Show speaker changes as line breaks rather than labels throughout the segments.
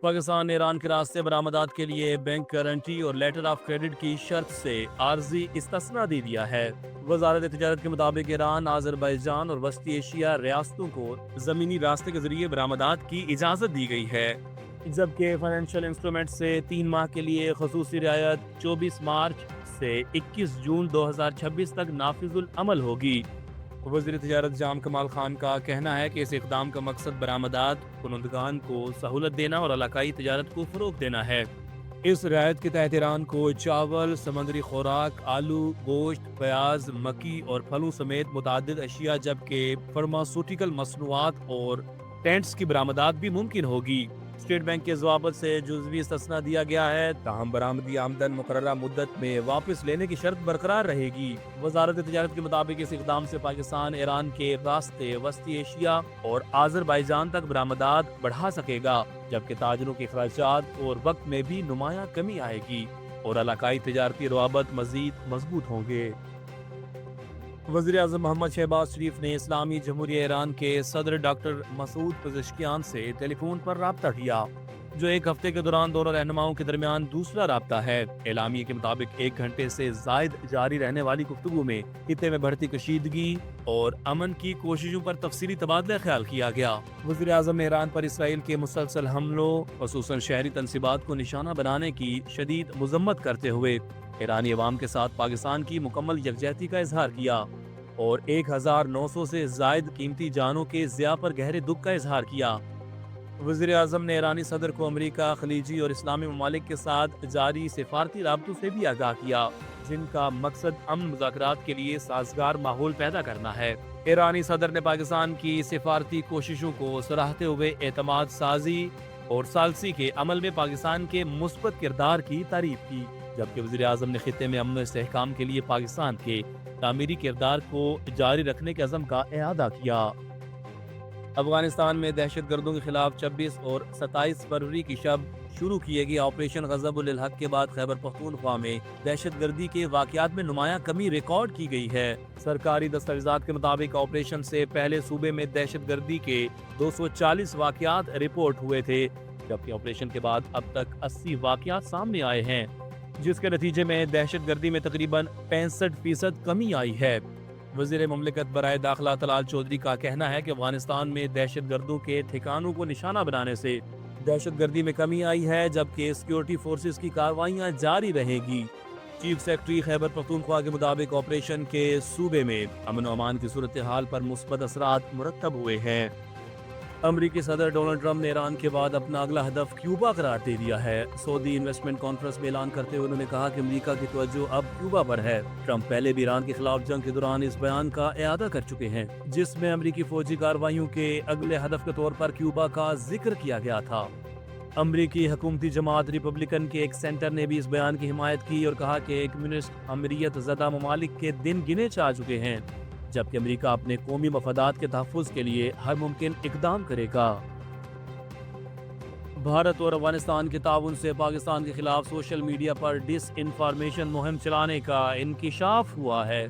پاکستان نے ایران کے راستے برآمدات کے لیے بینک گارنٹی اور لیٹر آف کریڈٹ کی شرط سے عارضی استثنا دے دیا ہے۔ وزارت تجارت کے مطابق ایران، آذربائیجان اور وسطی ایشیا ریاستوں کو زمینی راستے کے ذریعے برآمدات کی اجازت دی گئی ہے، جبکہ فائنینشیل انسٹرومنٹ سے 3 ماہ کے لیے خصوصی رعایت 24 مارچ سے 21 جون 2026 تک نافذ العمل ہوگی۔ وزیر تجارت جام کمال خان کا کہنا ہے کہ اس اقدام کا مقصد برآمدات کنندگان کو سہولت دینا اور علاقائی تجارت کو فروغ دینا ہے۔ اس رعایت کے تحت ایران کو چاول، سمندری خوراک، آلو، گوشت، پیاز، مکی اور پھلوں سمیت متعدد اشیاء جبکہ فارماسیوٹیکل مصنوعات اور ٹینٹس کی برآمدات بھی ممکن ہوگی۔ اسٹیٹ بینک کے ضوابط سے جزوی استثنا دیا گیا ہے، تاہم برآمدی آمدن مقررہ مدت میں واپس لینے کی شرط برقرار رہے گی۔ وزارت تجارت کے مطابق اس اقدام سے پاکستان ایران کے راستے وسطی ایشیا اور آذربائیجان تک برآمدات بڑھا سکے گا، جبکہ تاجروں کے اخراجات اور وقت میں بھی نمایاں کمی آئے گی اور علاقائی تجارتی روابط مزید مضبوط ہوں گے۔ وزیر اعظم محمد شہباز شریف نے اسلامی جمہوریہ ایران کے صدر ڈاکٹر مسعود پزشکیان سے ٹیلی فون پر رابطہ کیا، جو ایک ہفتے کے دوران دونوں رہنماؤں کے درمیان دوسرا رابطہ ہے۔ اعلامیے کے مطابق 1 گھنٹے سے زائد جاری رہنے والی گفتگو میں خطے میں بڑھتی کشیدگی اور امن کی کوششوں پر تفصیلی تبادلہ خیال کیا گیا۔ وزیر اعظم نے ایران پر اسرائیل کے مسلسل حملوں، خصوصاً شہری تنصیبات کو نشانہ بنانے کی شدید مذمت کرتے ہوئے ایرانی عوام کے ساتھ پاکستان کی مکمل یکجہتی کا اظہار کیا اور 1900 سے زائد قیمتی جانوں کے ضیاع پر گہرے دکھ کا اظہار کیا۔ وزیر اعظم نے ایرانی صدر کو امریکہ، خلیجی اور اسلامی ممالک کے ساتھ جاری سفارتی رابطوں سے بھی آگاہ کیا، جن کا مقصد امن مذاکرات کے لیے سازگار ماحول پیدا کرنا ہے۔ ایرانی صدر نے پاکستان کی سفارتی کوششوں کو سراہتے ہوئے اعتماد سازی اور ثالثی کے عمل میں پاکستان کے مثبت کردار کی تعریف کی، جبکہ وزیر اعظم نے خطے میں امن و استحکام کے لیے پاکستان کے تعمیری کردار کو جاری رکھنے کے عزم کا اعادہ کیا۔ افغانستان میں دہشت گردوں کے خلاف 26 اور 27 فروری کی شب شروع کیے گئے آپریشن غضب الحق کے بعد خیبر پختونخوا میں دہشت گردی کے واقعات میں نمایاں کمی ریکارڈ کی گئی ہے۔ سرکاری دستاویزات کے مطابق آپریشن سے پہلے صوبے میں دہشت گردی کے 240 واقعات رپورٹ ہوئے تھے، جبکہ آپریشن کے بعد اب تک 80 واقعات سامنے آئے ہیں، جس کے نتیجے میں دہشت گردی میں تقریباً 65% کمی آئی ہے۔ وزیر مملکت برائے داخلہ طلال چودھری کا کہنا ہے کہ افغانستان میں دہشت گردوں کے ٹھکانوں کو نشانہ بنانے سے دہشت گردی میں کمی آئی ہے، جبکہ سیکیورٹی فورسز کی کارروائیاں جاری رہیں گی۔ چیف سیکرٹری خیبر پختونخوا کے مطابق آپریشن کے صوبے میں امن و امان کی صورتحال پر مثبت اثرات مرتب ہوئے ہیں۔ امریکی صدر ڈونلڈ ٹرمپ نے ایران کے بعد اپنا اگلا ہدف کیوبا قرار دے دیا ہے۔ سعودی انویسٹمنٹ کانفرنس میں اعلان کرتے ہوئے انہوں نے کہا کہ امریکہ کی توجہ اب کیوبا پر ہے۔ ٹرمپ پہلے بھی ایران کے خلاف جنگ کے دوران اس بیان کا اعادہ کر چکے ہیں، جس میں امریکی فوجی کارروائیوں کے اگلے ہدف کے طور پر کیوبا کا ذکر کیا گیا تھا۔ امریکی حکومتی جماعت ریپبلکن کے ایک سینٹر نے بھی اس بیان کی حمایت کی اور کہا کہ کمیونسٹ امریت زدہ ممالک کے دن گنے چاہ چکے ہیں، جبکہ امریکہ اپنے قومی مفادات کے تحفظ کے لیے ہر ممکن اقدام کرے گا۔ بھارت اور افغانستان کے تعاون سے پاکستان کے خلاف سوشل میڈیا پر ڈس انفارمیشن مہم چلانے کا انکشاف ہوا ہے،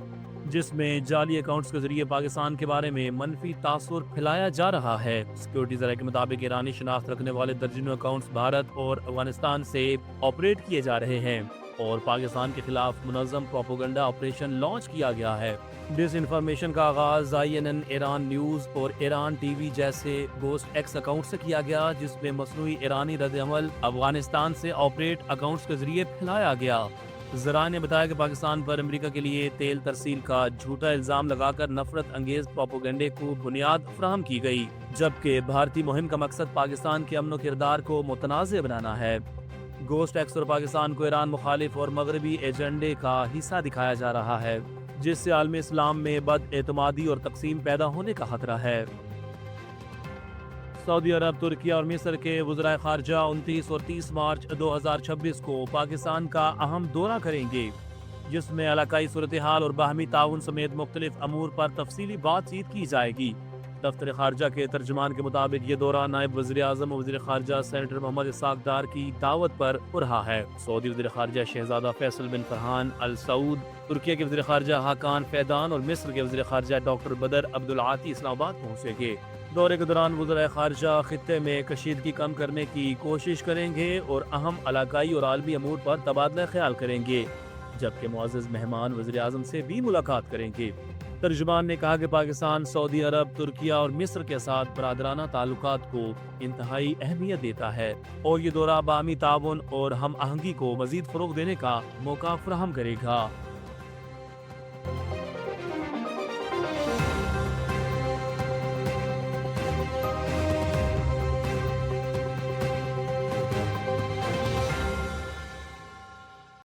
جس میں جعلی اکاؤنٹس کے ذریعے پاکستان کے بارے میں منفی تاثر پھیلایا جا رہا ہے۔ سیکیورٹی ذرائع کے مطابق ایرانی شناخت رکھنے والے درجنوں اکاؤنٹس بھارت اور افغانستان سے آپریٹ کیے جا رہے ہیں اور پاکستان کے خلاف منظم پروپیگنڈا آپریشن لانچ کیا گیا ہے۔ ڈس انفارمیشن کا آغاز INN ایران نیوز اور ایران ٹی وی جیسے گوسٹ ایکس اکاؤنٹ سے کیا گیا، جس میں مصنوعی ایرانی رد عمل افغانستان سے آپریٹ اکاؤنٹس کے ذریعے پھیلایا گیا۔ ذرائع نے بتایا کہ پاکستان پر امریکہ کے لیے تیل ترسیل کا جھوٹا الزام لگا کر نفرت انگیز پروپیگنڈے کو بنیاد فراہم کی گئی، جبکہ بھارتی مہم کا مقصد پاکستان کے امن و کردار کو متنازع بنانا ہے۔ گوسٹ ایکس اور پاکستان کو ایران مخالف اور مغربی ایجنڈے کا حصہ دکھایا جا رہا ہے، جس سے عالم اسلام میں بد اعتمادی اور تقسیم پیدا ہونے کا خطرہ ہے۔ سعودی عرب، ترکیہ اور مصر کے وزرائے خارجہ 29 اور 30 مارچ 2026 کو پاکستان کا اہم دورہ کریں گے، جس میں علاقائی صورتحال اور باہمی تعاون سمیت مختلف امور پر تفصیلی بات چیت کی جائے گی۔ دفتر خارجہ کے ترجمان کے مطابق یہ دورہ نائب وزیر اعظم اور وزیر خارجہ سینیٹر محمد اسحاق ڈار کی دعوت پر ہو رہا ہے۔ سعودی وزیر خارجہ شہزادہ فیصل بن فرحان ال سعود، ترکیہ کے وزیر خارجہ حاکان فیدان اور مصر کے وزیر خارجہ ڈاکٹر بدر عبدالعاطی اسلام آباد پہنچیں گے۔ دورے کے دوران وزرائے خارجہ خطے میں کشیدگی کم کرنے کی کوشش کریں گے اور اہم علاقائی اور عالمی امور پر تبادلہ خیال کریں گے، جبکہ معزز مہمان وزیر اعظم سے بھی ملاقات کریں گے۔ ترجمان نے کہا کہ پاکستان سعودی عرب، ترکیہ اور مصر کے ساتھ برادرانہ تعلقات کو انتہائی اہمیت دیتا ہے اور یہ دورہ باہمی تعاون اور ہم آہنگی کو مزید فروغ دینے کا موقع فراہم کرے گا۔